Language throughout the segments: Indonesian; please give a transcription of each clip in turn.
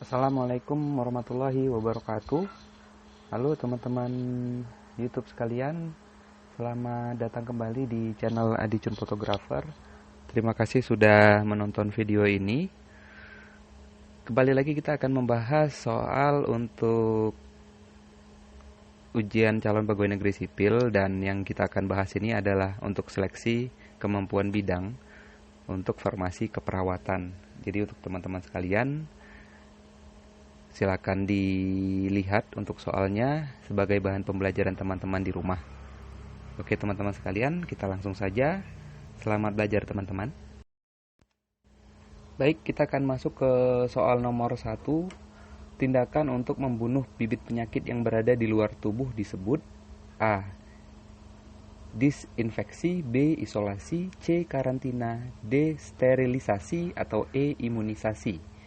Assalamualaikum warahmatullahi wabarakatuh. Halo teman-teman YouTube sekalian, selamat datang kembali di channel Adicun Photographer. Terima kasih sudah menonton video ini. Kembali lagi kita akan membahas soal untuk ujian calon pegawai negeri sipil, dan yang kita akan bahas ini adalah untuk seleksi kemampuan bidang untuk formasi keperawatan. Jadi untuk teman-teman sekalian, silakan dilihat untuk soalnya sebagai bahan pembelajaran teman-teman di rumah. Oke teman-teman sekalian, kita langsung saja. Selamat belajar teman-teman. Baik, kita akan masuk ke soal nomor 1. Tindakan untuk membunuh bibit penyakit yang berada di luar tubuh disebut A. Disinfeksi, B. Isolasi, C. Karantina, D. Sterilisasi, atau E. Imunisasi.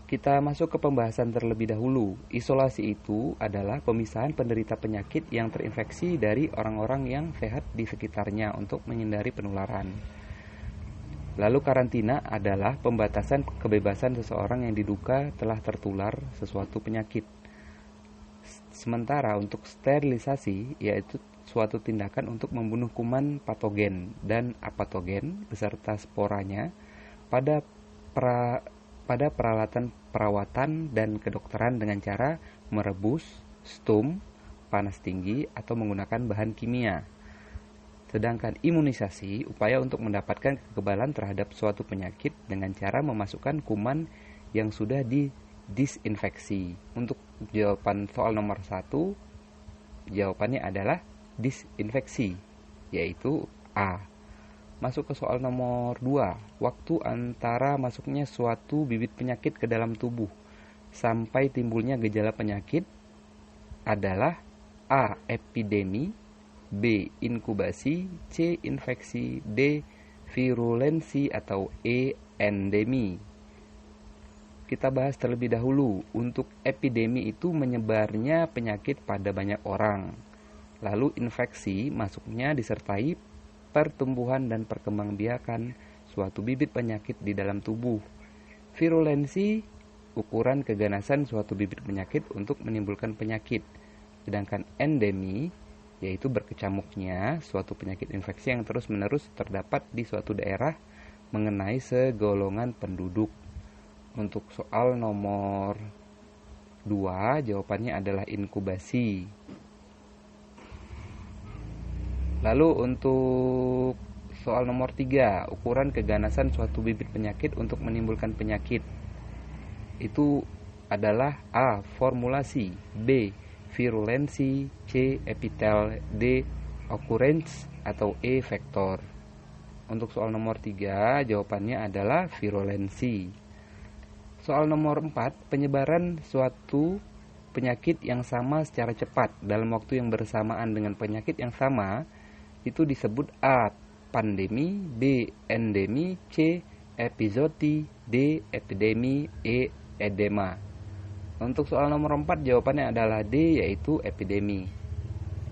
Kita masuk ke pembahasan terlebih dahulu. Isolasi itu adalah pemisahan penderita penyakit yang terinfeksi dari orang-orang yang sehat di sekitarnya untuk menghindari penularan. Lalu karantina adalah pembatasan kebebasan seseorang yang diduga telah tertular sesuatu penyakit. Sementara untuk sterilisasi, yaitu suatu tindakan untuk membunuh kuman patogen dan apatogen beserta sporanya pada peralatan perawatan dan kedokteran dengan cara merebus, stum, panas tinggi, atau menggunakan bahan kimia. Sedangkan imunisasi, upaya untuk mendapatkan kekebalan terhadap suatu penyakit dengan cara memasukkan kuman yang sudah disinfeksi. Untuk jawaban soal nomor 1, jawabannya adalah disinfeksi, yaitu A. Masuk ke soal nomor 2. Waktu antara masuknya suatu bibit penyakit ke dalam tubuh sampai timbulnya gejala penyakit adalah A. Epidemi, B. Inkubasi, C. Infeksi, D. Virulensi, atau E. Endemi. Kita bahas terlebih dahulu. Untuk epidemi itu menyebarnya penyakit pada banyak orang. Lalu infeksi masuknya disertai pertumbuhan dan perkembangbiakan suatu bibit penyakit di dalam tubuh. Virulensi, ukuran keganasan suatu bibit penyakit untuk menimbulkan penyakit. Sedangkan endemi, yaitu berkecamuknya suatu penyakit infeksi yang terus-menerus terdapat di suatu daerah mengenai segolongan penduduk. Untuk soal nomor 2, jawabannya adalah inkubasi. Lalu untuk soal nomor 3, ukuran keganasan suatu bibit penyakit untuk menimbulkan penyakit. Itu adalah A. Formulasi, B. Virulensi, C. Epitel, D. Occurrence, atau E. Vektor. Untuk soal nomor 3, jawabannya adalah virulensi. Soal nomor 4, penyebaran suatu penyakit yang sama secara cepat dalam waktu yang bersamaan dengan penyakit yang sama itu disebut A. Pandemi, B. Endemi, C. Epizoti, D. Epidemi, E. Edema. Untuk soal nomor 4, jawabannya adalah D, yaitu epidemi.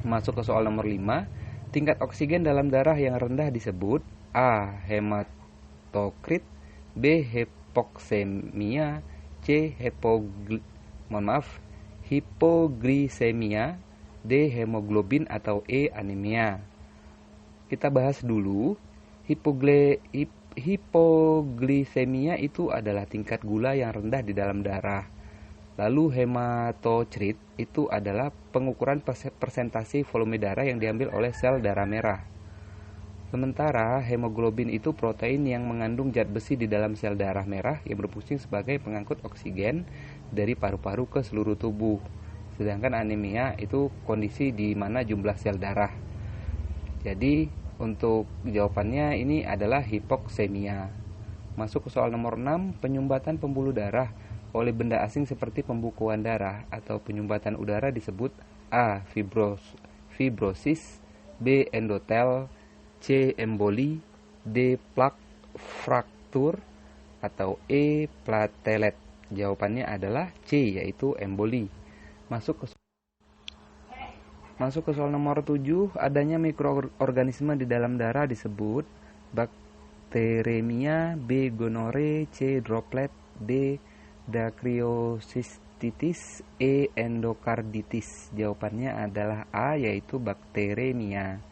Masuk ke soal nomor 5, tingkat oksigen dalam darah yang rendah disebut A. Hematokrit, B. Hipoksemia, C. Hipogliksemia, D. Hemoglobin, atau E. Anemia. Kita bahas dulu. Hipogliksemia itu adalah tingkat gula yang rendah di dalam darah. Lalu hematokrit itu adalah pengukuran persentase volume darah yang diambil oleh sel darah merah. Sementara hemoglobin itu protein yang mengandung zat besi di dalam sel darah merah yang berfungsi sebagai pengangkut oksigen dari paru-paru ke seluruh tubuh. Sedangkan anemia itu kondisi di mana jumlah sel darah. Jadi untuk jawabannya ini adalah hipoksemia. Masuk ke soal nomor 6, penyumbatan pembuluh darah oleh benda asing seperti pembukuan darah atau penyumbatan udara disebut A. Fibrosis, B. Endotel, C. Emboli, D. Plak fraktur, atau E. Platelet. Jawabannya adalah C, yaitu emboli. Masuk ke soal nomor 7, adanya mikroorganisme di dalam darah disebut Bacteremia, B. Gonore, C. Droplet, D. Dacryocystitis, E. endokarditis. Jawabannya adalah A, yaitu bakteremia.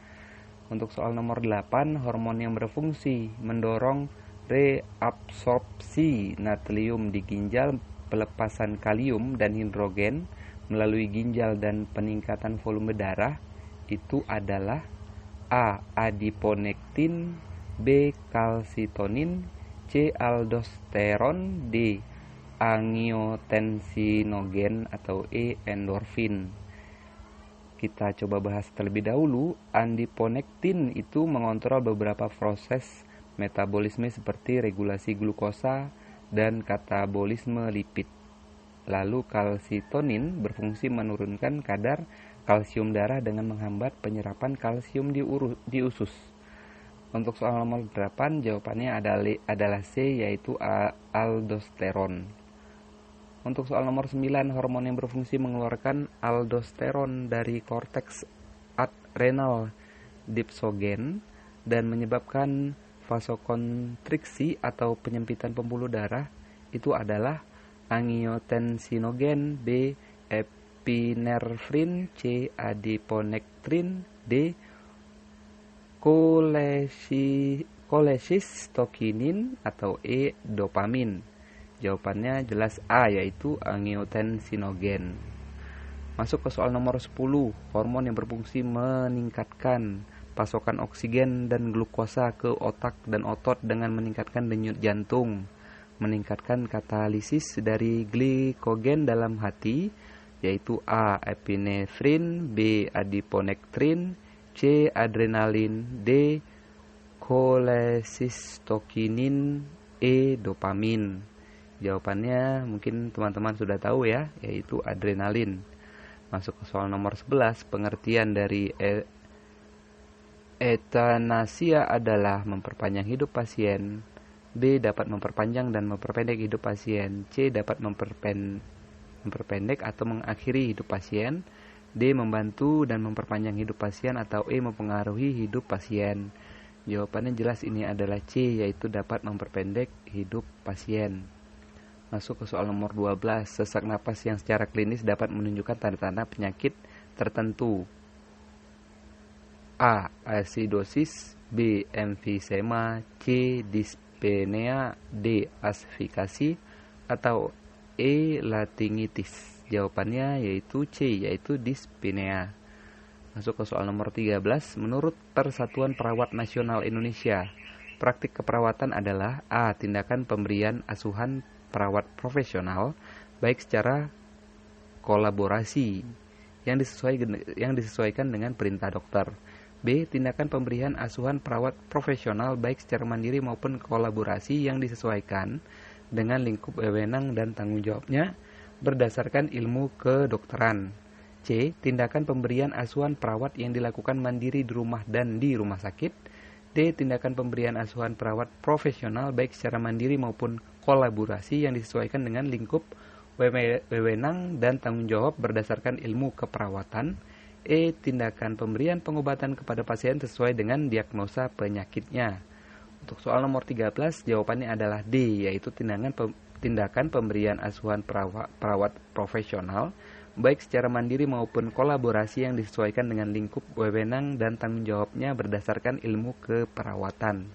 Untuk soal nomor 8, hormon yang berfungsi mendorong reabsorpsi natrium di ginjal, pelepasan kalium dan hidrogen melalui ginjal dan peningkatan volume darah itu adalah A. adiponektin, B. kalsitonin, C. aldosteron, D. angiotensinogen, atau E. endorfin. Kita coba bahas terlebih dahulu. Adiponektin itu mengontrol beberapa proses metabolisme seperti regulasi glukosa dan katabolisme lipid. Lalu kalsitonin berfungsi menurunkan kadar kalsium darah dengan menghambat penyerapan kalsium di usus. Untuk soal nomor 8, jawabannya adalah C, yaitu aldosteron. Untuk soal nomor 9, hormon yang berfungsi mengeluarkan aldosteron dari korteks adrenal dipsogen dan menyebabkan vasokonstriksi atau penyempitan pembuluh darah itu adalah angiotensinogen, B. epinefrin, C. adiponektin, D. cholecystokinin, atau E. dopamin. Jawabannya jelas A, yaitu angiotensinogen. Masuk ke soal nomor 10, hormon yang berfungsi meningkatkan pasokan oksigen dan glukosa ke otak dan otot dengan meningkatkan denyut jantung, meningkatkan katalisis dari glikogen dalam hati, yaitu A. epinefrin, B. adiponektin, C. adrenalin, D. cholecystokinin, E. dopamin. Jawabannya mungkin teman-teman sudah tahu ya, yaitu adrenalin. Masuk ke soal nomor 11, pengertian dari euthanasia adalah memperpanjang hidup pasien. B. dapat memperpanjang dan memperpendek hidup pasien. C. dapat memperpendek atau mengakhiri hidup pasien. D. membantu dan memperpanjang hidup pasien, atau E. mempengaruhi hidup pasien. Jawabannya jelas ini adalah C, yaitu dapat memperpendek hidup pasien. Masuk ke soal nomor 12, sesak napas yang secara klinis dapat menunjukkan tanda-tanda penyakit tertentu. A. asidosis, B. emfisema, C. dyspnea, D. asfikasi, atau E. laringitis. Jawabannya yaitu C, yaitu dyspnea. Masuk ke soal nomor 13, menurut Persatuan Perawat Nasional Indonesia, praktik keperawatan adalah A. tindakan pemberian asuhan perawat profesional baik secara kolaborasi yang disesuaikan dengan perintah dokter. B. tindakan pemberian asuhan perawat profesional baik secara mandiri maupun kolaborasi yang disesuaikan dengan lingkup wewenang dan tanggung jawabnya berdasarkan ilmu kedokteran. C. tindakan pemberian asuhan perawat yang dilakukan mandiri di rumah dan di rumah sakit. D. tindakan pemberian asuhan perawat profesional baik secara mandiri maupun kolaborasi yang disesuaikan dengan lingkup wewenang dan tanggung jawab berdasarkan ilmu keperawatan. E. tindakan pemberian pengobatan kepada pasien sesuai dengan diagnosa penyakitnya. Untuk soal nomor 13, jawabannya adalah D, yaitu tindakan pemberian asuhan perawat profesional baik secara mandiri maupun kolaborasi yang disesuaikan dengan lingkup wewenang dan tanggung jawabnya berdasarkan ilmu keperawatan.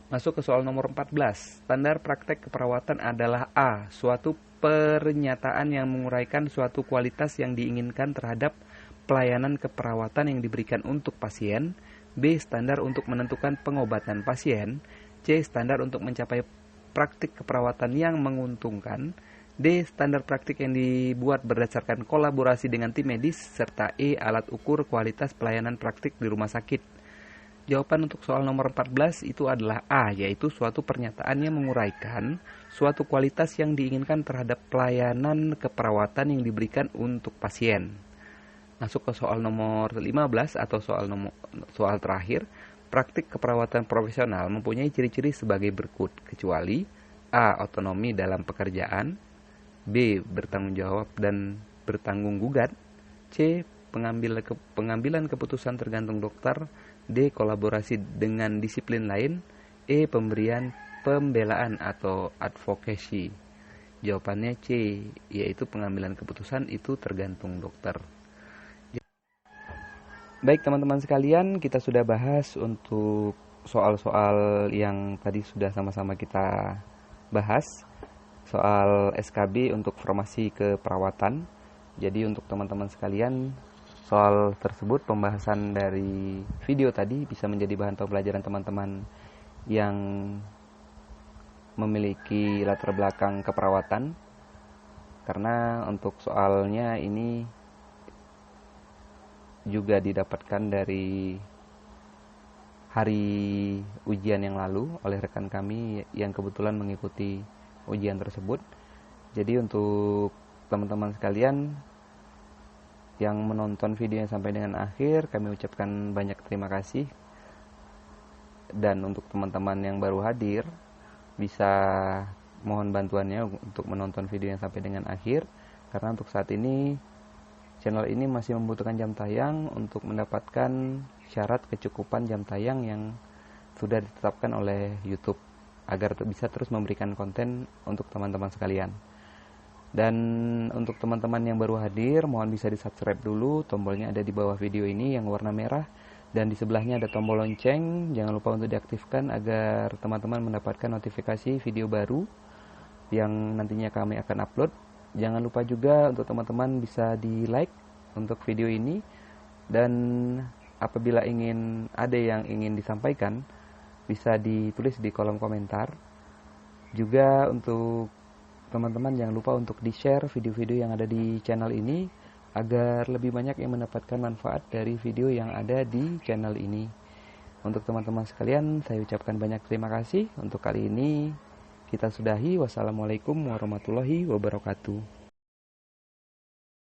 Masuk ke soal nomor 14. Standar praktek keperawatan adalah A. suatu pernyataan yang menguraikan suatu kualitas yang diinginkan terhadap pelayanan keperawatan yang diberikan untuk pasien. B. Standar untuk menentukan pengobatan pasien. C. Standar untuk mencapai praktik keperawatan yang menguntungkan. D. Standar praktik yang dibuat berdasarkan kolaborasi dengan tim medis. Serta E. Alat ukur kualitas pelayanan praktik di rumah sakit. Jawaban untuk soal nomor 14 itu adalah A, yaitu suatu pernyataan yang menguraikan suatu kualitas yang diinginkan terhadap pelayanan keperawatan yang diberikan untuk pasien. Masuk ke soal nomor 15 atau soal terakhir. Praktik keperawatan profesional mempunyai ciri-ciri sebagai berikut, kecuali A. otonomi dalam pekerjaan, B. bertanggung jawab dan bertanggung gugat, C. pengambilan keputusan tergantung dokter, D. kolaborasi dengan disiplin lain, E. pemberian pembelaan atau advocacy. Jawabannya C, yaitu pengambilan keputusan itu tergantung dokter. Baik teman-teman sekalian, kita sudah bahas untuk soal-soal yang tadi sudah sama-sama kita bahas. Soal SKB untuk formasi keperawatan. Jadi untuk teman-teman sekalian, soal tersebut, pembahasan dari video tadi bisa menjadi bahan pembelajaran teman-teman yang memiliki latar belakang keperawatan. Karena untuk soalnya ini juga didapatkan dari hari ujian yang lalu oleh rekan kami yang kebetulan mengikuti ujian tersebut. Jadi untuk teman-teman sekalian yang menonton videonya sampai dengan akhir, kami ucapkan banyak terima kasih. Dan untuk teman-teman yang baru hadir, bisa mohon bantuannya untuk menonton video yang sampai dengan akhir, karena untuk saat ini channel ini masih membutuhkan jam tayang untuk mendapatkan syarat kecukupan jam tayang yang sudah ditetapkan oleh YouTube agar bisa terus memberikan konten untuk teman-teman sekalian. Dan untuk teman-teman yang baru hadir, mohon bisa di-subscribe dulu, tombolnya ada di bawah video ini yang warna merah, dan di sebelahnya ada tombol lonceng, jangan lupa untuk diaktifkan agar teman-teman mendapatkan notifikasi video baru yang nantinya kami akan upload. Jangan lupa juga untuk teman-teman bisa di like untuk video ini, dan apabila ada yang ingin disampaikan bisa ditulis di kolom komentar. Juga untuk teman-teman jangan lupa untuk di-share video-video yang ada di channel ini agar lebih banyak yang mendapatkan manfaat dari video yang ada di channel ini. Untuk teman-teman sekalian, saya ucapkan banyak terima kasih. Untuk kali ini kita sudahi. Wassalamualaikum warahmatullahi wabarakatuh.